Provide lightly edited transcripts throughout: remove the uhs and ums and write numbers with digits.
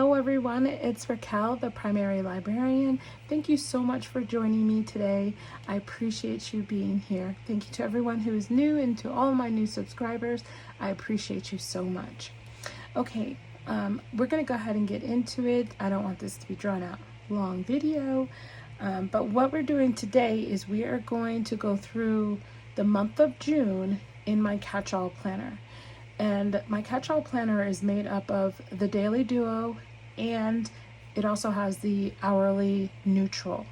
Hello everyone, it's Raquel, the primary librarian. Thank you so much for joining me today. I appreciate you being here. Thank you to everyone who is new and to all my new subscribers. I appreciate you so much. Okay, we're going to go ahead and get into it. I don't want this to be drawn out long video, but what we're doing today is we are going to go through the month of June in my catch-all planner. And my catch-all planner is made up of the daily duo, and it also has the hourly neutral.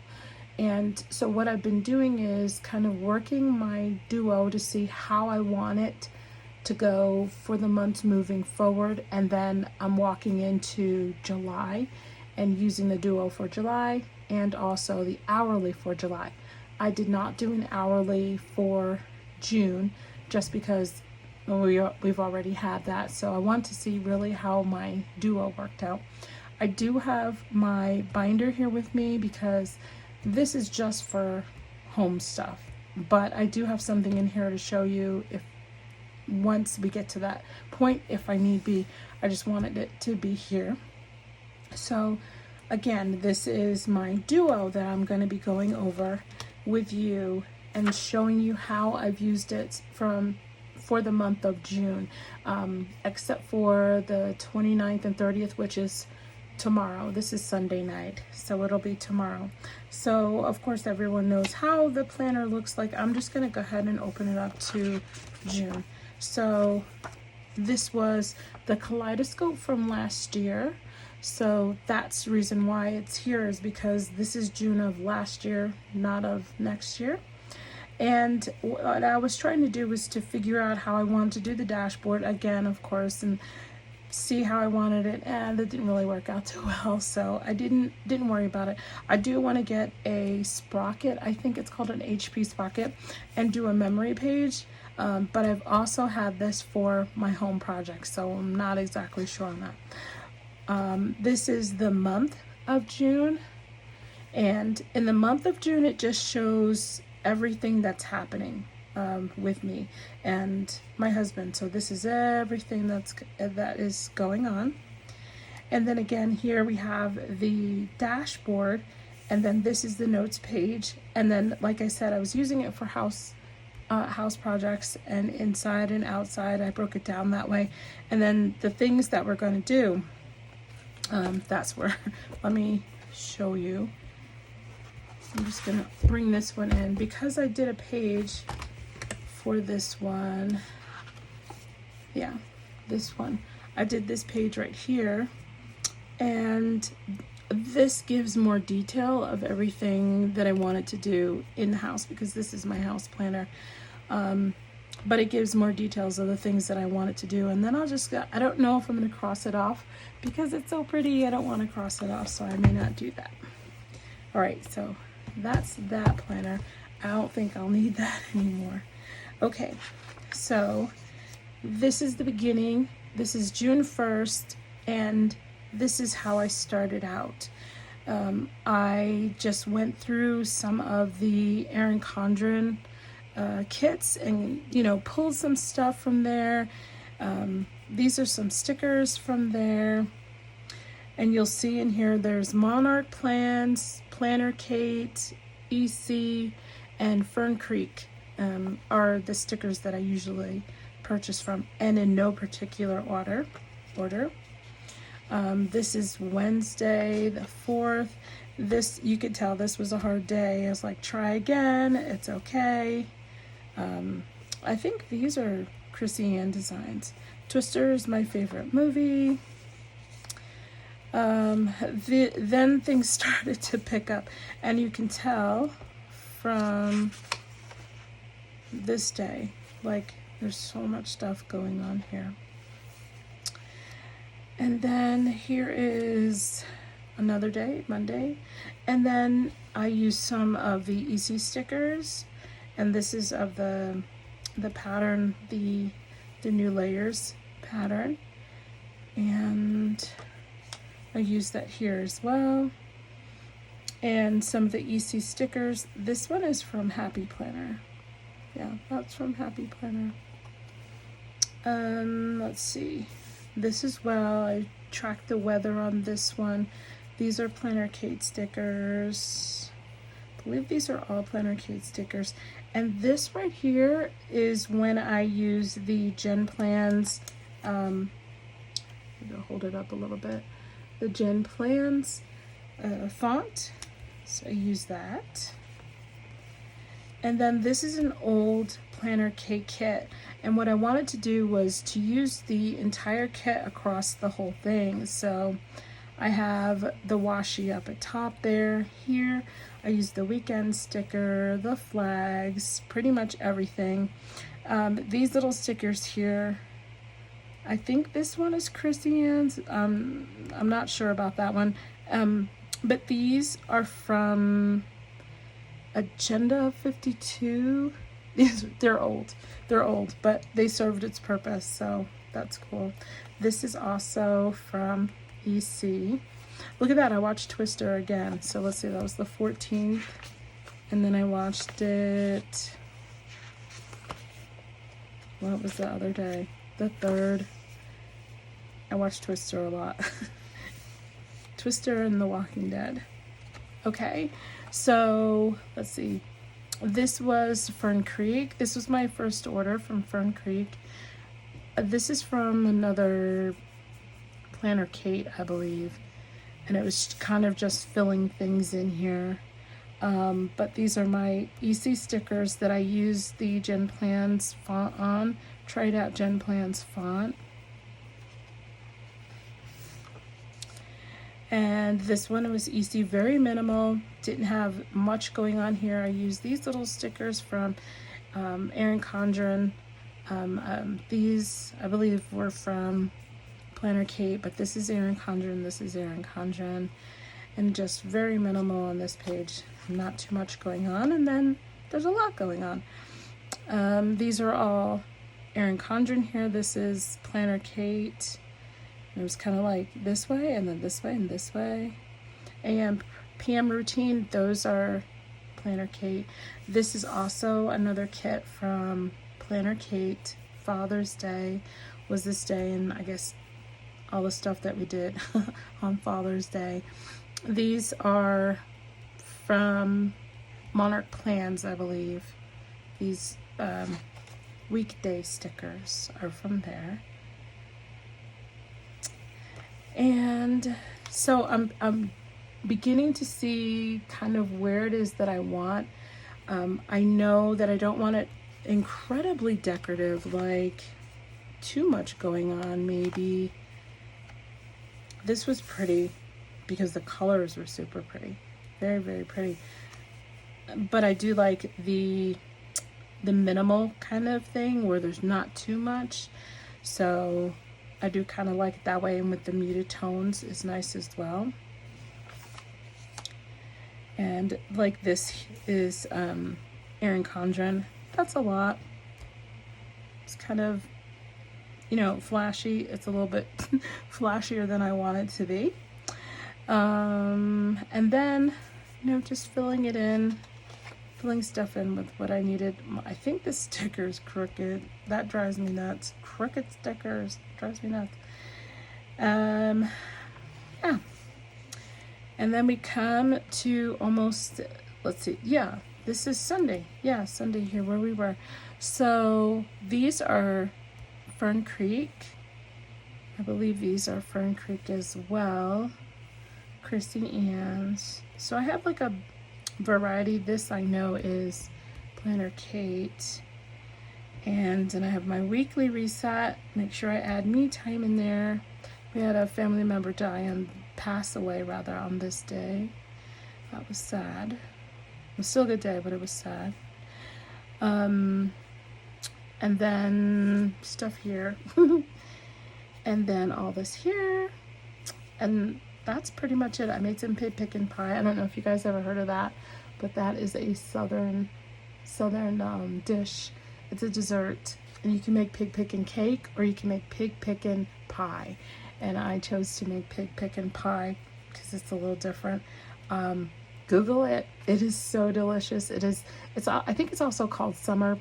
And so what I've been doing is kind of working my duo to see how I want it to go for the months moving forward. And then I'm walking into July and using the duo for July and also the hourly for July. I did not do an hourly for June just because we've already had that, so I want to see really how my duo worked out. I do have my binder here with me because this is just for home stuff, but I do have something in here to show you if once we get to that point, if I need be. I just wanted it to be here. So again, this is my duo that I'm going to be going over with you and showing you how I've used it for the month of June, except for the 29th and 30th, which is tomorrow. This is Sunday night, so it'll be tomorrow. So of course everyone knows how the planner looks like. I'm just gonna go ahead and open it up to June. So this was the kaleidoscope from last year. So that's the reason why it's here, is because this is June of last year, not of next year. And what I was trying to do was to figure out how I wanted to do the dashboard again, of course, and see how I wanted it, and it didn't really work out too well, so I didn't worry about it. I do want to get a sprocket, I think it's called an HP sprocket, and do a memory page, but I've also had this for my home project, so I'm not exactly sure on that. This is the month of June, and in the month of June it just shows everything that's happening with me and my husband. So this is everything that is going on. And then again, here we have the dashboard, and then this is the notes page. And then, like I said, I was using it for house projects, and inside and outside I broke it down that way. And then the things that we're going to do, that's where let me show you. I'm just gonna bring this one in because I did a page for this one. Yeah, this one. I did this page right here, and this gives more detail of everything that I wanted to do in the house, because this is my house planner. But it gives more details of the things that I wanted to do, and then I don't know if I'm gonna cross it off because it's so pretty. I don't want to cross it off, so I may not do that. All right, so that's that planner. I don't think I'll need that anymore. Okay, so this is the beginning. This is June 1st, and this is how I started out. I just went through some of the Erin Condren kits and, pulled some stuff from there. These are some stickers from there. And you'll see in here there's Monarch Plans, Planner Kate, EC, and Fern Creek are the stickers that I usually purchase from, and in no particular order. This is Wednesday the 4th. This, you could tell this was a hard day. I was like, try again, it's okay. I think these are Chrissy Ann designs. Twister is my favorite movie. Then things started to pick up, and you can tell from this day, like, there's so much stuff going on here. And then here is another day, Monday, and then I used some of the EC stickers, and this is of the pattern, the new layers pattern, and I used that here as well. And some of the EC stickers. This one is from Happy Planner. Yeah, that's from Happy Planner. Let's see. This as well. I track the weather on this one. These are Planner Kate stickers. I believe these are all Planner Kate stickers. And this right here is when I use the Gen Plans, I'm gonna hold it up a little bit, the Gen Plans font. So I use that. And then this is an old Planner Kate kit. And what I wanted to do was to use the entire kit across the whole thing. So I have the washi up at top there. Here I use the weekend sticker, the flags, pretty much everything. These little stickers here, I think this one is Chrissy Ann's. I'm not sure about that one. But these are from Agenda 52. They're old, but they served its purpose, so that's cool. This is also from EC. Look at that, I watched Twister again. So let's see, that was the 14th, and then I watched it, what was the other day? The 3rd. I watched Twister a lot. Twister and The Walking Dead. Okay, so let's see. This was Fern Creek. This was my first order from Fern Creek. This is from another Planner Kate, I believe. And it was kind of just filling things in here. But these are my EC stickers that I use the Gen Plans font on. Tried out Gen Plans font. And this one was EC, very minimal, didn't have much going on here. I used these little stickers from Erin Condren. These, I believe, were from Planner Kate, but this is Erin Condren, this is Erin Condren. And just very minimal on this page, not too much going on, and then there's a lot going on. These are all Erin Condren here. This is Planner Kate. It was kind of like this way, and then this way, and this way. AM, PM routine, those are Planner Kate. This is also another kit from Planner Kate. Father's Day was this day, and I guess all the stuff that we did on Father's Day. These are from Monarch Plans, I believe. These weekday stickers are from there. And so I'm beginning to see kind of where it is that I want. I know that I don't want it incredibly decorative, like too much going on maybe. This was pretty because the colors were super pretty. Very, very pretty. But I do like the minimal kind of thing where there's not too much. So I do kind of like it that way, and with the muted tones is nice as well. And like this is Erin Condren. That's a lot. It's kind of, you know, flashy. It's a little bit flashier than I want it to be. And then, you know, just filling it in, filling stuff in with what I needed. I think this sticker is crooked. That drives me nuts. Crooked stickers drives me nuts. Yeah. And then we come to almost, let's see, yeah, this is Sunday. Yeah, Sunday here where we were. So these are Fern Creek. I believe these are Fern Creek as well. Chrissy Ann's. So I have like a variety. This I know is Planner Kate. And then I have my weekly reset. Make sure I add me time in there. We had a family member pass away rather on this day. That was sad. It was still a good day, but it was sad. And then stuff here. And then all this here. And that's pretty much it. I made some pig pickin' pie. I don't know if you guys ever heard of that, but that is a southern dish. It's a dessert, and you can make pig pickin' cake or you can make pig pickin' pie. And I chose to make pig pickin' pie because it's a little different. Google it. It is so delicious. I think it's also called summer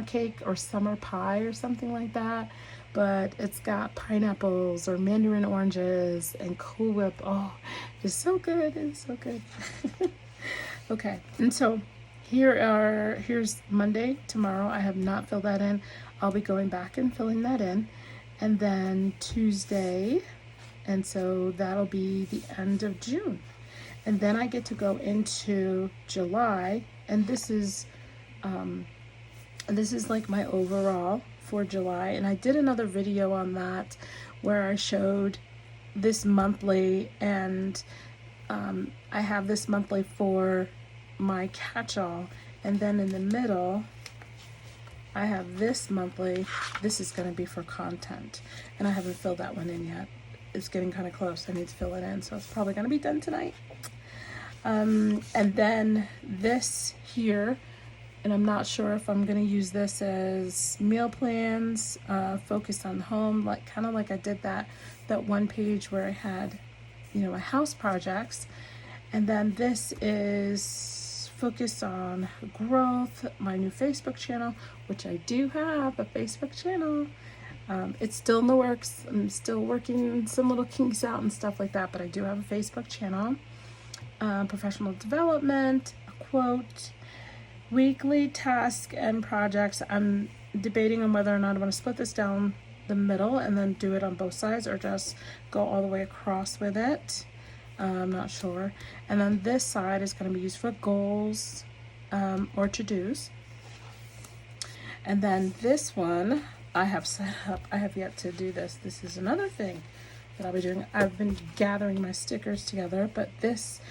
cake or summer pie or something like that. but it's got pineapples or mandarin oranges and Cool Whip. Oh, it's so good. It's so good. Okay, and so here's Monday, tomorrow. I have not filled that in. I'll be going back and filling that in. And then Tuesday, and so that'll be the end of June. And then I get to go into July, and this is like my overall for July. And I did another video on that where I showed this monthly, and I have this monthly for my catch-all, and then in the middle I have this monthly. This is going to be for content, and I haven't filled that one in yet. It's getting kind of close. I need to fill it in, so it's probably going to be done tonight. And then this here, and I'm not sure if I'm going to use this as meal plans, focus on home, like kind of like I did that one page where I had, you know, my house projects. And then this is focus on growth, my new Facebook channel, which I do have a Facebook channel. It's still in the works. I'm still working some little kinks out and stuff like that, but I do have a Facebook channel. Professional development, a quote, weekly task and projects. I'm debating on whether or not I want to split this down the middle and then do it on both sides, or just go all the way across with it. I'm not sure. And then this side is going to be used for goals or to-dos. And then this one I have set up. I have yet to do this. This is another thing that I'll be doing. I've been gathering my stickers together, but this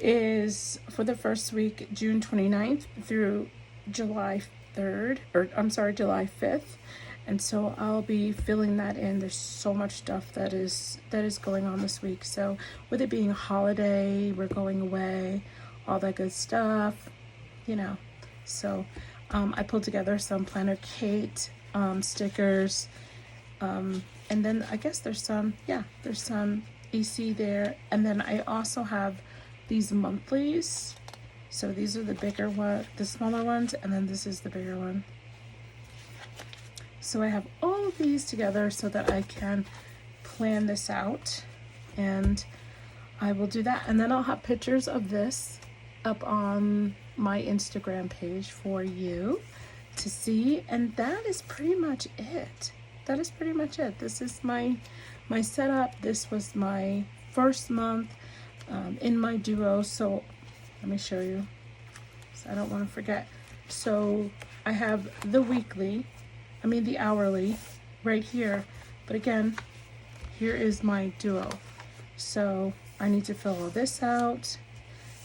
is for the first week, June 29th through July 3rd, or I'm sorry, July 5th. And so I'll be filling that in. There's so much stuff that is going on this week. So with it being a holiday, we're going away, all that good stuff, you know. So I pulled together some Planner Kate stickers. And then I guess there's some EC there. And then I also have these monthlies. So these are the bigger one, the smaller ones, and then this is the bigger one. So I have all of these together so that I can plan this out, and I will do that. And then I'll have pictures of this up on my Instagram page for you to see. And that is pretty much it. That is pretty much it. This is my setup. This was my first month in my duo. So let me show you, so I don't want to forget. So I have the weekly, the hourly right here. But again, here is my duo. So I need to fill all this out.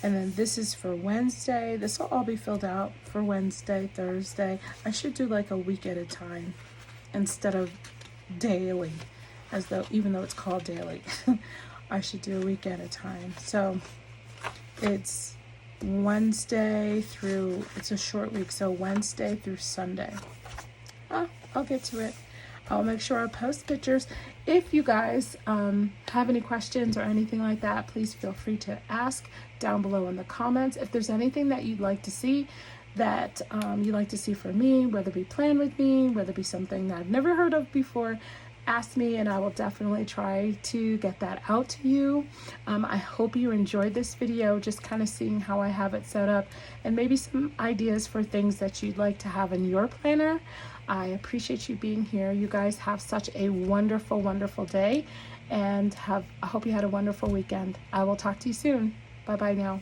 And then this is for Wednesday. This will all be filled out for Wednesday, Thursday. I should do like a week at a time instead of daily, even though it's called daily. I should do a week at a time. So it's Wednesday through, it's a short week, so Wednesday through Sunday. I'll get to it. I'll make sure I post pictures. If you guys have any questions or anything like that, please feel free to ask down below in the comments. If there's anything that you'd like to see, that you'd like to see from me, whether it be planned with me, whether it be something that I've never heard of before, ask me and I will definitely try to get that out to you. I hope you enjoyed this video, just kind of seeing how I have it set up and maybe some ideas for things that you'd like to have in your planner. I appreciate you being here. You guys have such a wonderful, wonderful day, and I hope you had a wonderful weekend. I will talk to you soon. Bye-bye now.